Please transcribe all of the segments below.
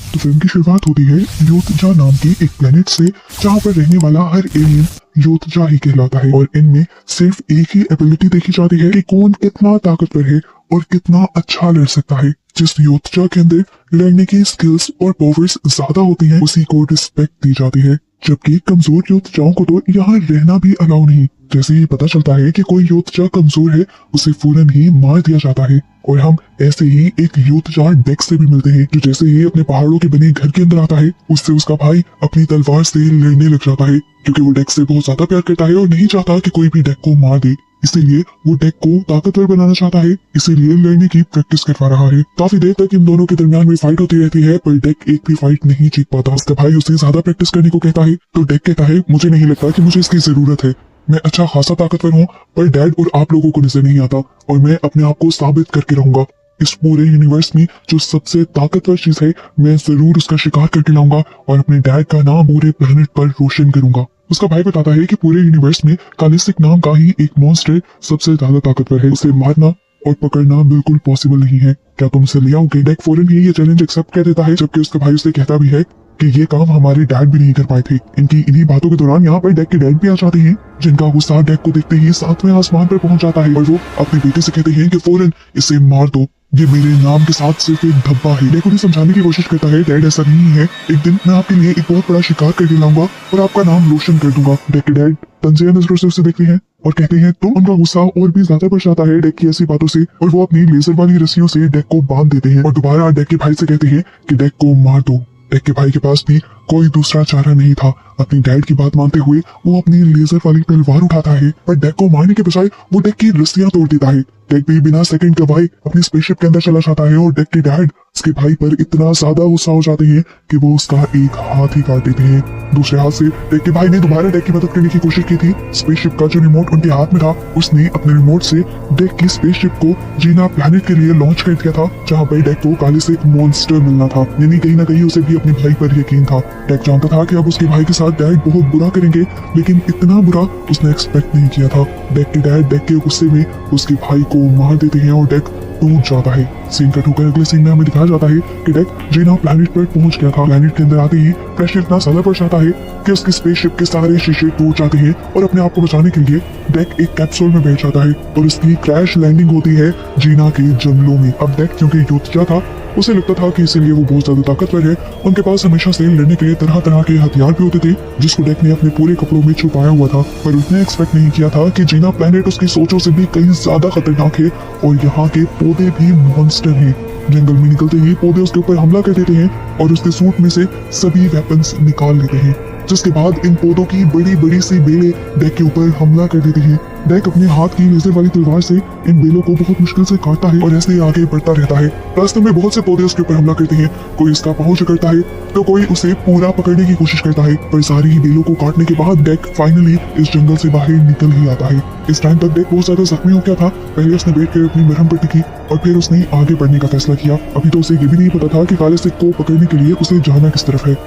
तो फिल्म की शुरुआत होती है योतजा नाम के एक प्लेनेट से, जहाँ पर रहने वाला हर एलियन योतजा ही कहलाता है। और इनमें सिर्फ एक ही एबिलिटी देखी जाती है कि कौन कितना ताकतवर है और कितना अच्छा लड़ सकता है। जिस योतजा के अंदर लड़ने की स्किल्स और पावर्स ज्यादा होती हैं, उसी को रिस्पेक्ट दी जाती है, जबकि कमजोर योतजाओं को तो यहाँ रहना भी अलाउ नहीं। जैसे ही पता चलता है कि कोई योतजा कमजोर है, उसे फौरन ही मार दिया जाता है। और हम ऐसे ही एक योतजा डेक से भी मिलते हैं, जो जैसे ही अपने पहाड़ों के बने घर के अंदर आता है, उससे उसका भाई अपनी तलवार से लड़ने लग जाता है, क्योंकि वो डेक से बहुत ज्यादा प्यार करता है और नहीं चाहता कि कोई भी डेक को मार दे। इसीलिए वो डेक को ताकतवर बनाना चाहता है, इसीलिए लड़ने की प्रैक्टिस करवा रहा है। काफी देर तक इन दोनों के दरमियान में फाइट होती रहती है, पर डेक एक भी फाइट नहीं जीत पाता। उसका भाई उसे ज्यादा प्रैक्टिस करने को कहता है, तो डेक कहता है मुझे नहीं लगता कि मुझे इसकी जरूरत है, मैं अच्छा खासा ताकतवर हूँ, पर डैड और आप लोगों को नजर नहीं आता, और मैं अपने आप को साबित करके रहूंगा। इस पूरे यूनिवर्स में जो सबसे ताकतवर चीज है, मैं जरूर उसका शिकार करके लाऊंगा और अपने डैड का नाम पूरे प्लेनेट पर रोशन करूंगा। उसका भाई बताता है कि पूरे यूनिवर्स में कालिस्टिक नाम का ही एक मॉन्स्टर सबसे ज्यादा ताकतवर है, उसे मारना और पकड़ना बिल्कुल पॉसिबल नहीं है, क्या तुम उसे ले आओगे? डेक फौरन ही ये चैलेंज एक्सेप्ट कर देता है, जबकि उसका भाई उसे कहता भी है कि ये काम हमारे डैड भी नहीं कर पाए थे। इनकी इन्हीं बातों के दौरान यहाँ पर डेक के डैड भी आ जाते हैं, जिनका गुस्सा डेक को देखते ही सातवें आसमान पर पहुंच जाता है, और वो अपने बेटे से कहते हैं कि फौरन इसे मार दो, ये मेरे नाम के साथ सिर्फ एक धब्बा है। डेक उन्हें समझाने की कोशिश करता है, डैड ऐसा नहीं है, एक दिन मैं आपके लिए एक बहुत बड़ा शिकार करके लाऊंगा और आपका नाम रोशन कर दूंगा। डेक के डैड तंजिया नजरों से उसे देखते हैं और कहते हैं, तो उनका गुस्सा और भी ज्यादा बढ़ जाता है डेक की ऐसी बातों से, और वो अपनी लेजर वाली रस्सियों से डेक को बांध देते हैं और दोबारा डेक के भाई से कहते हैं कि डेक को मार दो। डेक के भाई के पास भी कोई दूसरा चारा नहीं था। अपनी डैड की बात मानते हुए वो अपनी लेजर वाली तलवार उठाता है, पर डेक को मारने के बजाय वो डेक की रस्सियां तोड़ देता है। डेक भी बिना सेकंड गवाए अपनी स्पेसशिप के अंदर चला जाता है, और डेक के डैड उसके भाई पर इतना ज्यादा गुस्सा हो जाते हैं कि वो उसका एक हाथ ही काट देते हैं। दूसरे हाथ से डेक के भाई ने दोबारा डेक की मदद करने की कोशिश की थी। स्पेसशिप का जो रिमोट उनके हाथ में था, उसने अपने रिमोट से डेक की स्पेसशिप को जीना प्लेनेट के लिए लॉन्च कर दिया था, जहाँ पर डेक को काले से एक मॉन्स्टर मिलना था। यानी कहीं ना कहीं उसे भी अपने भाई पर यकीन था। डेक जानता था कि अब उसके भाई के साथ डैड बहुत बुरा करेंगे, लेकिन इतना बुरा उसने एक्सपेक्ट नहीं किया था। डेक के डैड डेक के गुस्से में उसके भाई को मार देते हैं और डेक टूट जाता है। सीन कट होकर अगले सीन में हमें दिखाया जाता है कि डेक जीना प्लेनेट पर पहुंच गया था। प्लेनेट के अंदर आते ही प्रेशर इतना ज्यादा बढ़ जाता है कि उसकी स्पेसशिप के सारे शीशे टूट जाते हैं, और अपने आप को बचाने के लिए डेक एक कैप्सूल में बैठ जाता है और उसकी क्रैश लैंडिंग होती है जीना के जंगलों में। अब डेक क्योंकि योतजा था, उसे लगता था कि इसीलिए वो बहुत ज्यादा ताकतवर है। उनके पास हमेशा से लड़ने के लिए तरह तरह के हथियार भी होते थे, जिसको डेक ने अपने पूरे कपड़ों में छुपाया हुआ था, पर उसने एक्सपेक्ट नहीं किया था कि जीना प्लेनेट उसकी सोचों से भी कहीं ज्यादा खतरनाक है, और यहाँ के पौधे भी मॉन्स्टर हैं। जंगल में निकलते ही पौधे उसके ऊपर हमला कर देते हैं और उसके सूट में से सभी वेपन्स निकाल लेते हैं, जिसके बाद इन पौधों की बड़ी बड़ी सी बेलें डेक के ऊपर हमला कर देती हैं। डेक अपने हाथ की लेजर वाली तलवार से इन बेलों को बहुत मुश्किल से काटता है और ऐसे ही आगे बढ़ता रहता है। रास्ते में बहुत से पौधे उसके ऊपर हमला करते हैं, कोई उसका पाँव जकड़ता है तो कोई उसे पूरा पकड़ने की कोशिश करता है, पर सारी ही बेलों को काटने के बाद डेक फाइनली इस जंगल से बाहर निकल ही आता है। इस टाइम तक डेक बहुत ज्यादा जख्मी हो गया था। पहले उसने बैठ कर अपनी मरहम पट्टी की और फिर उसने आगे बढ़ने का फैसला किया। अभी तो उसे ये भी नहीं पता था कि काले सिख को पकड़ने के लिए उसे जाना किस तरफ है।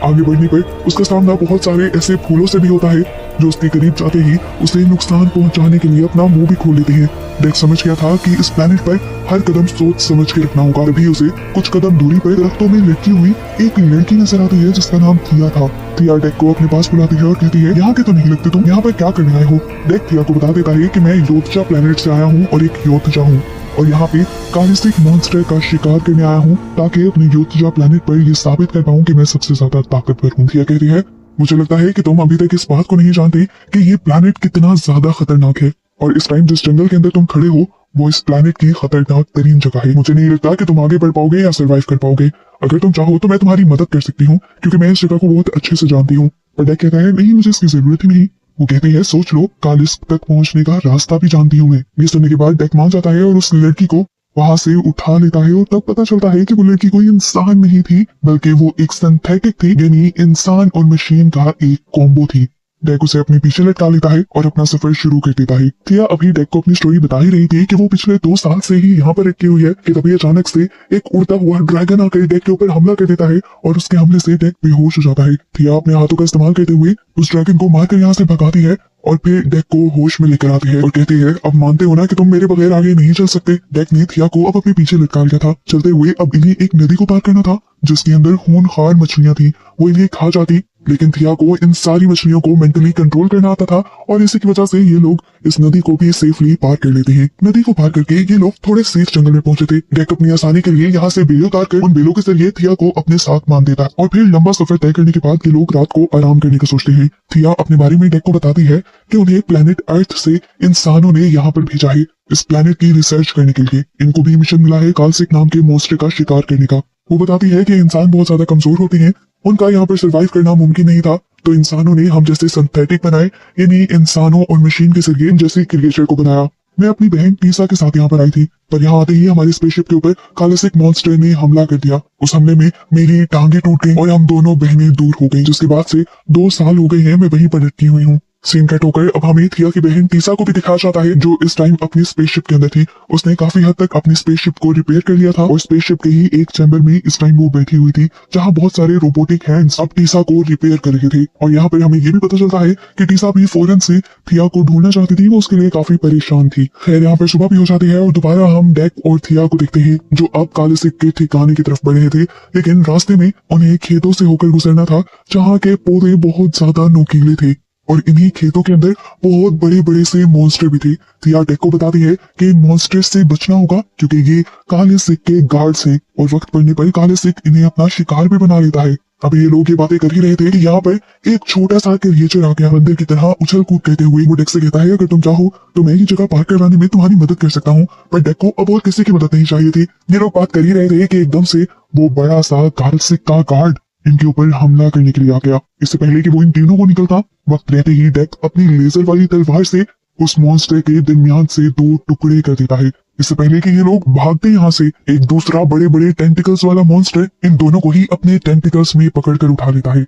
आगे बढ़ने पर उसका सामना बहुत सारे ऐसे फूलों से भी होता है, जो उसके करीब जाते ही उसे नुकसान पहुंचाने के लिए अपना मुंह भी खोल लेते हैं। डेक समझ गया था कि इस प्लेनेट पर हर कदम सोच समझ के रखना होगा। तभी उसे कुछ कदम दूरी पर दरख्तों में लटकी हुई एक लड़की नजर आती है, जिसका नाम थिया था। थिया डेक को अपने पास बुलाती है और कहती है, यहाँ के तो नहीं लगते तुम, यहाँ पर क्या करने आए हो? डेक थिया को बता देता है कि मैं योतजा प्लेनेट से आया हूँ और एक योतजा हूँ, और यहाँ पे कालिस्टिक मॉन्स्टर का शिकार करने आया हूँ, ताकि अपने योतजा प्लेनेट पर ये साबित कर पाऊँ कि मैं सबसे ज्यादा ताकतवर हूँ। थिया कहती है, मुझे लगता है कि तुम अभी तक इस बात को नहीं जानते कि ये प्लेनेट कितना ज्यादा खतरनाक है, और इस टाइम जिस जंगल के अंदर तुम खड़े हो वो इस प्लेनेट की खतरनाक तरीन जगह है। मुझे नहीं लगता कि तुम आगे बढ़ पाओगे या सरवाइव कर पाओगे। अगर तुम चाहो तो मैं तुम्हारी मदद कर सकती हूँ, क्योंकि मैं इस जगह को बहुत अच्छे से जानती हूँ। पर डेक कहता है, नहीं, मुझे इसकी जरूरत ही नहीं। वो कहते हैं, सोच लो, कालिस्क तक पहुंचने का रास्ता भी जानती हूँ मैं। ये सुनने के बाद डेक मान जाता है और उस लड़की को वहां से उठा लेता है, और तब पता चलता है कि वो लड़की कोई इंसान नहीं थी, बल्कि वो एक सिंथेटिक थी, यानी इंसान और मशीन का एक कॉम्बो थी। डेक उसे अपने पीछे लटका लेता है और अपना सफर शुरू कर देता है। थिया अभी डेक को अपनी स्टोरी बता ही रही थी कि वो पिछले 2 साल से ही यहाँ पर अटकी हुई है कि तभी अचानक से एक उड़ता हुआ ड्रैगन आकर डेक के ऊपर हमला कर देता है और उसके हमले से डेक बेहोश हो जाता है। थिया अपने हाथों का इस्तेमाल करते हुए उस ड्रैगन को मारकर यहाँ से भगाती है और फिर डेक को होश में लेकर आती है और कहती है, अब मानते हो ना कि तुम मेरे बगैर आगे नहीं चल सकते। डेक ने थिया को अब अपने पीछे लटका लिया था। चलते हुए अब इन्हें एक नदी को पार करना था जिसके अंदर खूनखार मछलियां थी। वो इन्हें खा जाती, लेकिन थिया को इन सारी मछलियों को मेंटली कंट्रोल करना आता था और इसी की वजह से ये लोग इस नदी को भी सेफली पार कर लेते हैं। नदी को पार करके ये लोग थोड़े सेफ जंगल में पहुंचे थे। डेक अपनी आसानी के लिए यहाँ से बेल उतार कर उन बेलों के जरिए थिया को अपने साथ बांध देता है और फिर लंबा सफर तय करने के बाद ये लोग रात को आराम करने का सोचते हैं। थिया अपने बारे में डेक को बताती है कि उन्हें प्लेनेट अर्थ से इंसानों ने यहाँ पर भेजा है इस प्लेनेट की रिसर्च करने के लिए। इनको भी मिशन मिला है कालसिक नाम के मॉन्स्टर का शिकार करने का। वो बताती है कि इंसान बहुत ज्यादा कमजोर होते हैं, उनका यहाँ पर सरवाइव करना मुमकिन नहीं था, तो इंसानों ने हम जैसे सिंथेटिक बनाए, यानी इंसानों और मशीन के जरिए जैसे क्रिएचर को बनाया। मैं अपनी बहन टीसा के साथ यहाँ पर आई थी, पर यहाँ आते ही हमारे स्पेसशिप के ऊपर कालसिक मॉन्स्टर ने हमला कर दिया। उस हमले में मेरी टांगे टूट गई और हम दोनों बहनें दूर हो गई, जिसके बाद से 2 साल हो गए हैं मैं वहीं पर अटकी हुई हूँ। सीन कट होकर अब हमें थिया की बहन टीसा को भी दिखाया जाता है जो इस टाइम अपनी स्पेसशिप के अंदर थी। उसने काफी हद तक अपनी स्पेसशिप को रिपेयर कर लिया था और स्पेसशिप के ही एक चैम्बर में इस टाइम वो बैठी हुई थी जहाँ बहुत सारे रोबोटिक हैंड्स अब टीसा को रिपेयर कर रहे थे। और यहाँ पर हमें ये भी पता चलता है कि टीसा भी फौरन से थिया को ढूंढना चाहती थी, वो उसके लिए काफी परेशान थी। खैर यहाँ पर सुबह भी हो जाती है और दोबारा हम डेक और थिया को देखते हैं जो अब कालसिक के ठिकाने की तरफ बढ़ रहे थे, लेकिन रास्ते में उन्हें खेतों से होकर गुजरना था जहाँ के पौधे बहुत ज्यादा नुकीले थे और इन्हीं खेतों के अंदर बहुत बड़े बड़े से मॉन्स्टर भी थे। थिया डेक को बताती है कि मॉन्स्टर से बचना होगा क्योंकि ये काले सिक के गार्ड्स हैं और वक्त पड़ने पर काले सिक इन्हें अपना शिकार भी बना लेता है। अब ये लोग ये बातें कर ही रहे थे कि यहाँ पर एक छोटा सा क्रिएचर आ गया बंदर की तरह उछल कूद करते हुए। वो डेक से कहता है, अगर तुम चाहो तो मैं ये जगह पार करवाने में तुम्हारी मदद कर सकता हूँ, पर डेक को अब और किसी की मदद नहीं चाहिए थी। ये लोग बात कर ही रहे थे कि एकदम से वो बड़ा सा कालसिक का गार्ड इनके ऊपर हमला करने के लिए आ गया। इससे पहले कि वो इन तीनों को निकलता, वक्त रहते ही डेक अपनी लेजर वाली तलवार से उस मॉन्स्टर के दरमियान से 2 टुकड़े कर देता है। इससे पहले कि ये लोग भागते यहाँ से, एक दूसरा बड़े बड़े टेंटिकल्स वाला मॉन्स्टर इन दोनों को ही अपने टेंटिकल्स में पकड़कर उठा लेता है।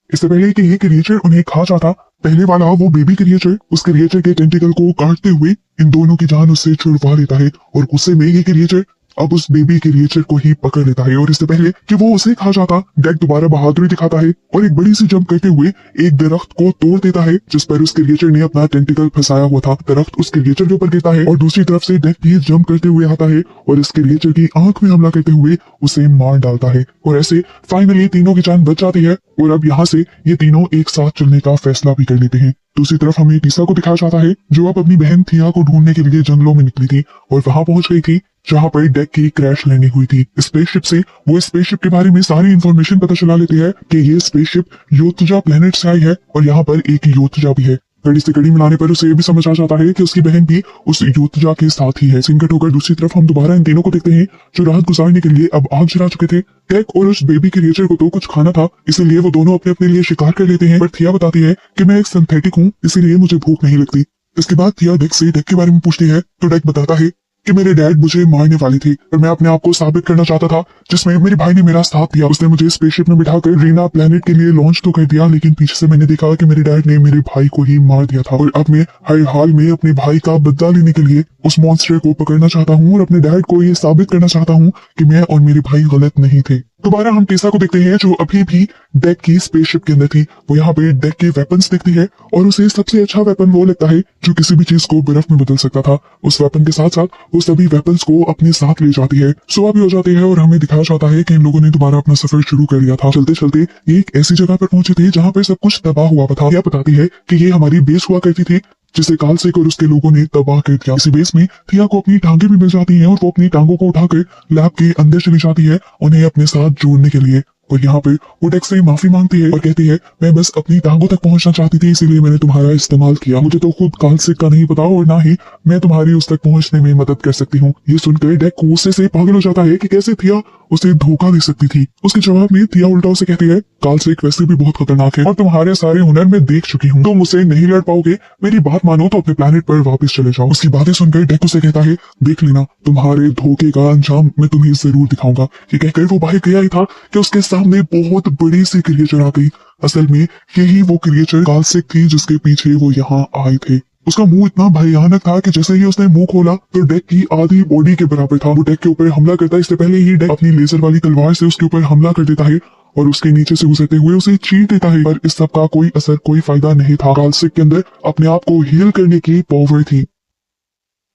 इससे पहले कि ये क्रिएचर उन्हें खा जाता, पहले वाला वो बेबी क्रिएचर उस क्रिएचर के टेंटिकल को काटते हुए इन दोनों की जान उससे छुड़वा लेता है और गुस्से में ये क्रिएचर अब उस बेबी क्रिएचर को ही पकड़ लेता है। और इससे पहले कि वो उसे खा जाता, डेक दोबारा बहादुरी दिखाता है और एक बड़ी सी जंप करते हुए एक दरख्त को तोड़ देता है जिस पर उस क्रिएचर ने अपना टेंटिकल फंसाया हुआ था। दरख्त उस क्रिएचर के ऊपर गिरता है और दूसरी तरफ से डेक भी जंप करते हुए आता है और इस क्रिएचर की आंख में हमला करते हुए उसे मार डालता है। और ऐसे फाइनली तीनों की जान बच जाती है और अब यहाँ से ये तीनों एक साथ चलने का फैसला भी कर लेते हैं। दूसरी तरफ हमें टीसा को दिखाया जाता है जो अब अपनी बहन थिया को ढूंढने के लिए जंगलों में निकली थी और वहां पहुंच गई थी जहां पर डेक की क्रैश लैंडिंग हुई थी स्पेसशिप से। वो स्पेसशिप के बारे में सारी इंफॉर्मेशन पता चला लेती है कि ये स्पेसशिप योतजा प्लेनेट से आई है और यहाँ पर एक योतजा भी है। कड़ी से कड़ी मिलाने पर उसे ये भी समझ आ जाता है कि उसकी बहन भी उस योतजा के साथ ही है। सिंकट होकर दूसरी तरफ हम दोबारा इन तीनों को देखते हैं जो रात गुजारने के लिए अब आग जला चुके थे। डेक और उस बेबी क्रिएचर को तो कुछ खाना था, इसलिए वो दोनों अपने अपने लिए शिकार कर लेते हैं। पर थिया बताती है कि मैं एक सिंथेटिक हूँ, इसीलिए मुझे भूख नहीं लगती। इसके बाद थिया डेक से डेक के बारे में पूछती है तो डेक बताता है कि मेरे डैड मुझे मारने वाले थे और मैं अपने आप को साबित करना चाहता था, जिसमें मेरे भाई ने मेरा साथ दिया। उसने मुझे स्पेसशिप में बिठाकर रीना प्लेनेट के लिए लॉन्च तो कर दिया, लेकिन पीछे से मैंने देखा कि मेरे डैड ने मेरे भाई को ही मार दिया था और अब मैं हर हाल में अपने भाई का बदला लेने के लिए उस मॉन्स्टर को पकड़ना चाहता हूँ और अपने डैड को ये साबित करना चाहता हूँ कि मैं और मेरे भाई गलत नहीं थे। दोबारा हम टीसा को देखते हैं जो अभी भी डेक की स्पेसशिप के अंदर थी। वो यहाँ पे डेक के वेपन्स देखती है और उसे सबसे अच्छा वेपन वो लगता है जो किसी भी चीज को बर्फ में बदल सकता था। उस वेपन के साथ साथ वो सभी वेपन्स को अपने साथ ले जाती है। सुबह भी हो जाती है और हमें दिखाया जाता है कि इन लोगों ने दोबारा अपना सफर शुरू कर लिया था। चलते चलते एक ऐसी जगह पर पहुंचे थे जहाँ पर सब कुछ तबाह हुआ था। यह बताती है कि ये हमारी बेस हुआ करती थी जिसे कालसिक और उसके लोगों ने तबाह कर दिया। इसी बेस में थिया को अपनी टांगे भी मिल जाती हैं और वो अपनी टांगों को उठाकर लैब के अंदर चली जाती है उन्हें अपने साथ जोड़ने के लिए। और यहाँ पे वो डेक से माफी मांगती है और कहती है मैं बस अपनी टांगों तक पहुंचना चाहती थी, इसीलिए मैंने तुम्हारा इस्तेमाल किया। मुझे तो खुद कालसिक का नहीं पता और ना ही मैं तुम्हारी उस तक पहुंचने में मदद कर सकती हूँ। ये सुनकर डेक गुस्से से पागल हो जाता है कि कैसे थिया उसे धोखा दे सकती थी। उसके जवाब में थिया उल्टा उसे कहती है कालसिक वैसे भी बहुत खतरनाक है और तुम्हारे सारे हुनर मैं देख चुकी हूँ, तुम मुझसे नहीं लड़ पाओगे। मेरी बात मानो तो अपने प्लेनेट पर वापस चले जाओ। उसकी बातें सुनकर डेक उसे कहता है देख लेना, तुम्हारे धोखे का अंजाम मैं तुम्हें जरूर दिखाऊंगा। ये कहकर वो बाहर गया ही था कि उसके सामने बहुत बड़ी सी क्रिएचर आ गई असल में यही वो क्रिएचर कालसिक थी जिसके पीछे वो यहाँ आए थे। उसका मुंह इतना भयानक था कि जैसे ही उसने मुंह खोला तो डेक की आधी बॉडी के बराबर था। वो डेक के ऊपर हमला करता है, इससे पहले ही डेक अपनी लेजर वाली तलवार से उसके ऊपर हमला कर देता है और उसके नीचे से गुजरते हुए उसे चीर देता है। पर इस सब का कोई असर, कोई फायदा नहीं था। कालसिक के अंदर अपने आप को हील करने की पावर थी।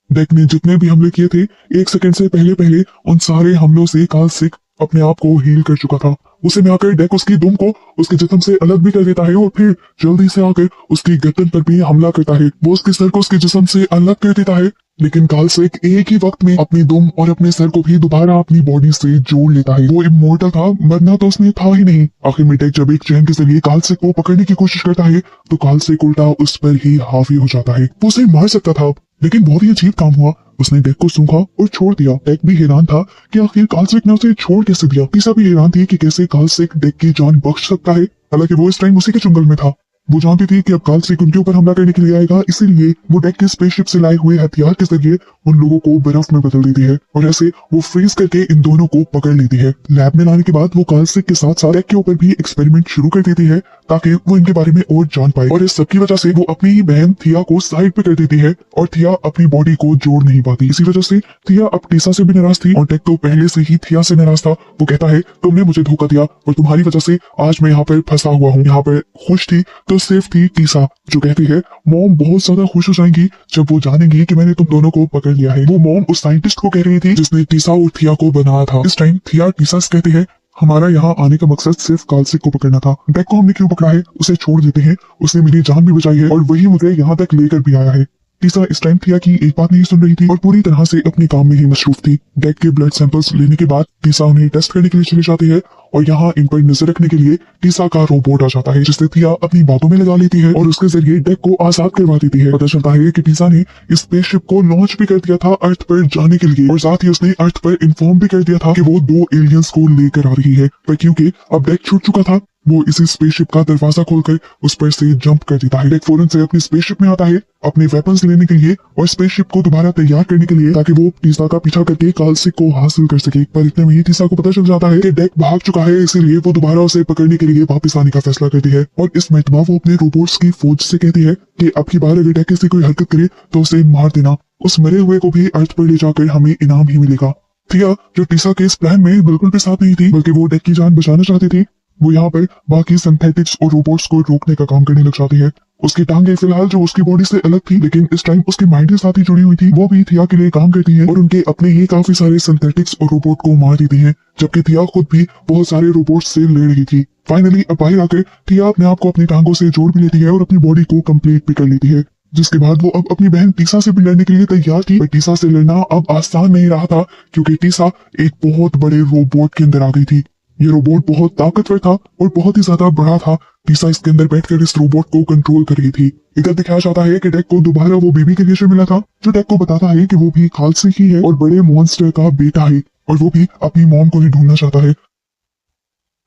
डेक ने जितने भी हमले किए थे, 1 सेकंड से पहले पहले उन सारे हमलों से कालसिक अपने आप को हील कर चुका था। उसे में आकर डेक उसकी दुम को उसके जिस्म से अलग भी कर देता है और फिर जल्दी से आकर उसकी गर्दन पर भी हमला करता है। वो उसके सर को उसके जिस्म से अलग कर देता है, लेकिन कालसिक एक ही वक्त में अपनी दुम और अपने सर को भी दोबारा अपनी बॉडी से जोड़ लेता है। वो इमोर्टल था, मरना तो उसने था ही नहीं। आखिर में डेक जब एक चैन के जरिए कालसिक को पकड़ने की कोशिश करता है तो कालसिक उल्टा उस पर ही हावी हो जाता है। वो उसे मार सकता था, लेकिन बहुत ही अजीब काम हुआ। उसने डेक को सूंघा और छोड़ दिया। डेक भी हैरान था कि आखिर कालसिक ने उसे छोड़ कैसे दिया। टीसा भी हैरान थी कि कैसे कालसिक डेक की जान बख्श सकता है। हालांकि वो इस टाइम उसी के जंगल में था। वो जानती थी कि अब कालसिक उनके ऊपर हमला करने के लिए आएगा, इसीलिए वो डेक के स्पेसशिप से लाए हुए हथियार के जरिए उन लोगों को बर्फ में बदल देती है और ऐसे वो फ्रीज करके इन दोनों को पकड़ लेती है। लैब में लाने के बाद वो कालसिक के साथ साथ डेक के ऊपर भी एक्सपेरिमेंट शुरू कर देती है ताकि वो इनके बारे में और जान पाए। और इस सबकी वजह से वो अपनी ही बहन थिया को साइड पे कर देती है और थिया अपनी बॉडी को जोड़ नहीं पाती। इसी वजह से थिया अब टीसा से भी नाराज थी और डेक तो पहले से ही थिया से नाराज था। वो कहता है तुमने मुझे धोखा दिया और तुम्हारी वजह से आज मैं यहाँ पर फंसा हुआ हूँ। यहाँ पर खुश थी तो सिर्फ थी टीसा, जो कहती है मॉम बहुत ज्यादा खुश हो जाएंगी जब वो जानेंगी कि मैंने तुम दोनों को पकड़ लिया है। वो मॉम उस साइंटिस्ट को कह रही थी जिसने टीसा और थिया को बनाया था। इस टाइम थिया टीसा से कहती है हमारा यहाँ आने का मकसद सिर्फ कालसिक को पकड़ना था। डेक को हमने क्यों पकड़ा है, उसे छोड़ देते हैं, उसने मेरी जान भी बचाई है और वही मुझे यहाँ तक लेकर भी आया है। टीसा इस टाइम थिया की एक बात नहीं सुन रही थी और पूरी तरह से अपने काम में ही मसरूफ थी। डेक के ब्लड सैंपल्स लेने के बाद टीसा उन्हें टेस्ट करने के लिए चली जाती है और यहाँ इन पर नजर रखने के लिए टीसा का रोबोट आ जाता है जिससे थिया अपनी बातों में लगा लेती है और उसके जरिए डेक को आजाद करवा देती है। पता चलता है कि टीसा ने इस स्पेसशिप को लॉन्च भी कर दिया था अर्थ पर जाने के लिए और साथ ही उसने अर्थ पर इन्फॉर्म भी कर दिया था कि वो 2 एलियंस को लेकर आ रही है। पर क्योंकि अब डेक छूट चुका था, वो इसी स्पेसशिप का दरवाजा खोलकर उस पर से जंप कर देता है। डेक फौरन से अपनी स्पेसशिप में आता है अपने वेपन्स लेने के लिए और स्पेसशिप को दोबारा तैयार करने के लिए ताकि वो टीसा का पीछा करके कालसिक को हासिल कर सके। पर इतने में ही टीसा को पता चल जाता है कि डेक भाग चुका है, इसीलिए वो दोबारा उसे पकड़ने के लिए वापस आने का फैसला करती है और इस मरतबा वो अपने रोबोट्स की फौज से कहती है कि अब की बार अगर डेक से कोई हरकत करे तो उसे मार देना। उस मरे हुए को भी अर्थ पर ले जाकर हमें इनाम ही मिलेगा। थिया जो टीसा के इस प्लान में बिल्कुल भी साथ नहीं थी बल्कि वो डेक की जान बचाना चाहती थी, वो यहाँ पर बाकी सिंथेटिक्स और रोबोट्स को रोकने का काम करने लग जाती है। उसकी टांगें फिलहाल जो उसकी बॉडी से अलग थी, लेकिन इस टाइम उसकी माइंड के साथ ही जुड़ी हुई थी, वो भी थिया के लिए काम करती है और उनके अपने ही काफी सारे सिंथेटिक्स और रोबोट को मार देती है, जबकि थिया खुद भी बहुत सारे रोबोट से लड़ रही थी। फाइनली अब बाहर आकर थिया अपने आप को अपनी टांगों से जोड़ भी लेती है और अपनी बॉडी को कंप्लीट भी कर लेती है, जिसके बाद वो अब अपनी बहन टीसा से भी लड़ने के लिए तैयार थी। पर टीसा से लड़ना अब आसान नहीं रहा था क्योंकि टीसा एक बहुत बड़े रोबोट के अंदर आ गई थी। ये रोबोट बहुत ताकतवर था और बहुत ही ज्यादा बड़ा था। टीसा इसके अंदर बैठकर इस रोबोट को कंट्रोल कर रही थी। इधर दिखाया जाता है कि डेक को दोबारा वो बेबी क्रिएचर मिला था जो डेक को बताता है कि वो भी कालसिक ही है और बड़े मॉन्स्टर का बेटा है और वो भी अपनी मॉम को ही ढूंढना चाहता है।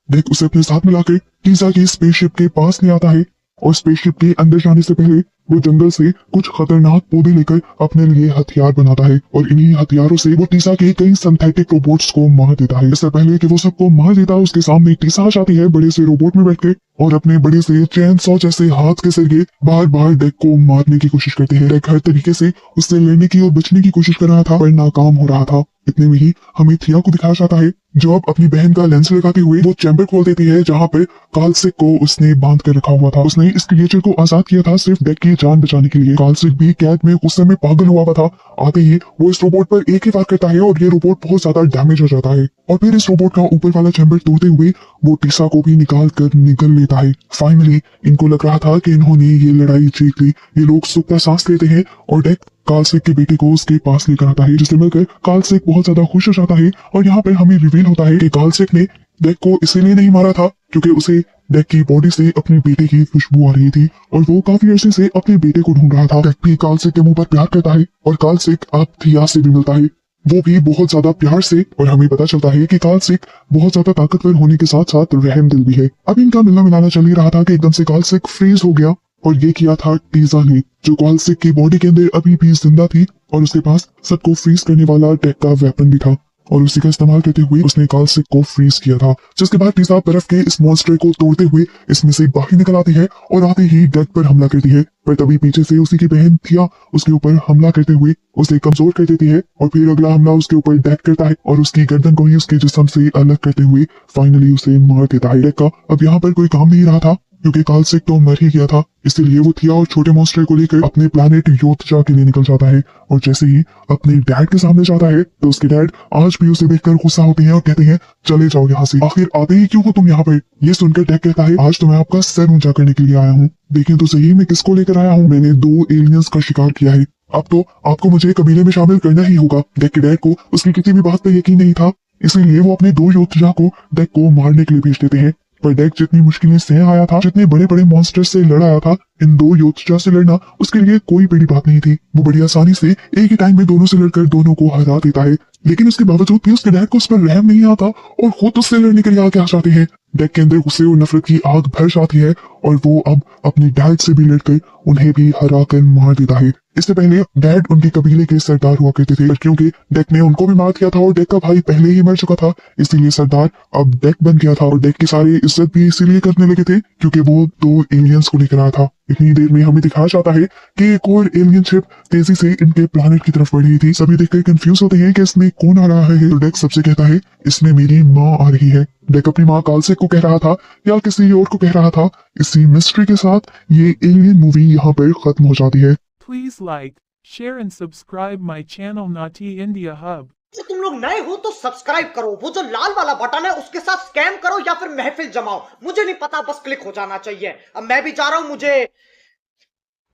डेक उसे अपने साथ मिलाकर टीसा की स्पेसशिप के पास ले आता है और स्पेसशिप के अंदर जाने से पहले वो जंगल से कुछ खतरनाक पौधे लेकर अपने लिए हथियार बनाता है और इन्हीं हथियारों से वो टीसा के कई सिंथेटिक रोबोट्स को मार देता है। इससे पहले कि वो सबको मार देता है, उसके सामने टीसा आ जाती है बड़े से रोबोट में बैठकर और अपने बड़े से चैन सॉ जैसे हाथ के जरिए बार बार डेक को मारने की कोशिश करते हैं। डेक हर तरीके से उससे लड़ने की और बचने की कोशिश कर रहा था पर नाकाम हो रहा था। इतने में ही हमें थिया को दिखाया जाता है जो अब अपनी बहन का लेंस लगाते हुए वो चैम्बर खोल देती है जहाँ पर कालसिक को उसने बांध कर रखा हुआ था। उसने इस क्रिएचर को आजाद किया था सिर्फ डेक की जान बचाने के लिए। कालसिक भी कैद में गुस्से में पागल हुआ था। आते ही वो इस रोबोट पर एक ही वार करता है और ये रोबोट बहुत ज्यादा डैमेज हो जाता है और फिर इस रोबोट का ऊपर वाला चैम्बर तोड़ते हुए वो टीसा को भी निकाल कर निकल लेता है। फाइनली इनको लग रहा था कि इन्होंने ये लड़ाई जीत ली। ये लोग सुखता सांस लेते हैं और डेक कालसिक के बेटे को उसके पास लेकर आता है, जिससे मिलकर कालसिक बहुत ज्यादा खुश हो जाता है और यहाँ पर हमें रिवील होता है कि कालसिक ने डेक को इसीलिए नहीं मारा था क्योंकि उसे डेक की बॉडी से अपने बेटे की खुशबू आ रही थी और वो काफी अरसे से अपने बेटे को ढूंढ रहा था। डेक भी कालसिक के मुंह पर प्यार करता है और कालसिक अब थिया से भी मिलता है, वो भी बहुत ज्यादा प्यार से। और हमें पता चलता है कि कालसिक बहुत ज्यादा ताकतवर होने के साथ साथ रहम दिल भी है। अब इनका मिलना मिलाना चल ही रहा था कि एकदम से कालसिक फ्रीज हो गया और ये किया था टीसा ने, जो कालसिक की बॉडी के अंदर अभी भी जिंदा थी और उसके पास सबको फ्रीज करने वाला डेक का वेपन भी था। और उसी का इस्तेमाल करते हुए उसने कार्लसिक को फ्रीज किया था। जिसके बाद टीसा बर्फ के इस मॉन्स्टर को तोड़ते हुए इसमें से बाहर निकल आती है और आते ही डेक पर हमला करती है। पर तभी पीछे से उसी की बहन थिया उसके ऊपर हमला करते हुए उसे कमजोर कर देती है और फिर अगला हमला उसके ऊपर डेक करता है और उसकी गर्दन को ही उसके जिस्म से अलग करते हुए फाइनली उसे मार देता है। डेक का अब यहाँ पर कोई काम नहीं रहा था क्योंकि कार्लसिक तो मर ही गया था, इसलिए वो थिया और छोटे मॉन्स्टर को लेकर अपने प्लानेट योतजा के लिए निकल जाता है। और जैसे ही अपने डैड के सामने जाता है तो उसके डैड आज भी उसे देखकर गुस्सा होते हैं और कहते हैं चले जाओ यहाँ से, आखिर आते ही क्यों हो तुम यहाँ पर। ये सुनकर डैड कहता है आज तो मैं आपका सर ऊंचा करने के लिए आया हूँ, देखें तो सही मैं किसको लेकर आया हूँ, मैंने 2 एलियंस का शिकार किया है, अब तो आपको मुझे कबीले में शामिल करना ही होगा। डेक के डैड को उसकी किसी भी बात पर यकीन नहीं था, इसलिए वो अपने 2 योद्धा को डेक को मारने के लिए भेज देते हैं। पर डेक जितनी मुश्किलें सह आया था, जितने बड़े बड़े मॉन्स्टर से लड़ आया था, इन 2 योद्धा से लड़ना उसके लिए कोई बड़ी बात नहीं थी। वो बड़ी आसानी से एक ही टाइम में दोनों से लड़कर दोनों को हरा देता है। लेकिन उसके बावजूद भी उसके डैड को उस पर रहम नहीं आता और खुद उससे लड़ने के लिए आगे आ जाते हैं। डेक के अंदर गुस्से और नफरत की आग भर जाती है और वो अब अपने डैड से भी लड़कर उन्हें भी हरा कर मार देता है। इससे पहले डैड उनके कबीले के सरदार हुआ करते थे, क्योंकि डेक ने उनको भी मार दिया था और डेक का भाई पहले ही मर चुका था, इसीलिए सरदार अब डेक बन गया था। और डेक की सारी इज्जत भी इसीलिए करने लगे थे क्योंकि वो 2 एलियंस को लेकर आया था। इतनी देर में हमें दिखाया जाता है कि एक और एलियन शिप तेजी से इनके प्लानेट की तरफ बढ़ रही थी। सभी देखकर कंफ्यूज होते हैं कि इसमें कौन आ रहा है। तो डेक सबसे कहता है इसमें मेरी माँ आ रही है। डेक अपनी माँ कार्लसिक को कह रहा था या किसी और को कह रहा था। इसी मिस्ट्री के साथ ये एलियन मूवी यहाँ पर खत्म हो जाती है। Please like, share and subscribe my channel Nati India Hub. तो तुम लोग नए हो तो सब्सक्राइब करो, वो जो लाल वाला बटन है उसके साथ स्कैम करो या फिर महफिल जमाओ, मुझे नहीं पता, बस क्लिक हो जाना चाहिए। अब मैं भी जा रहा हूं, मुझे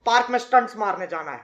पार्क में स्टंट्स मारने जाना है।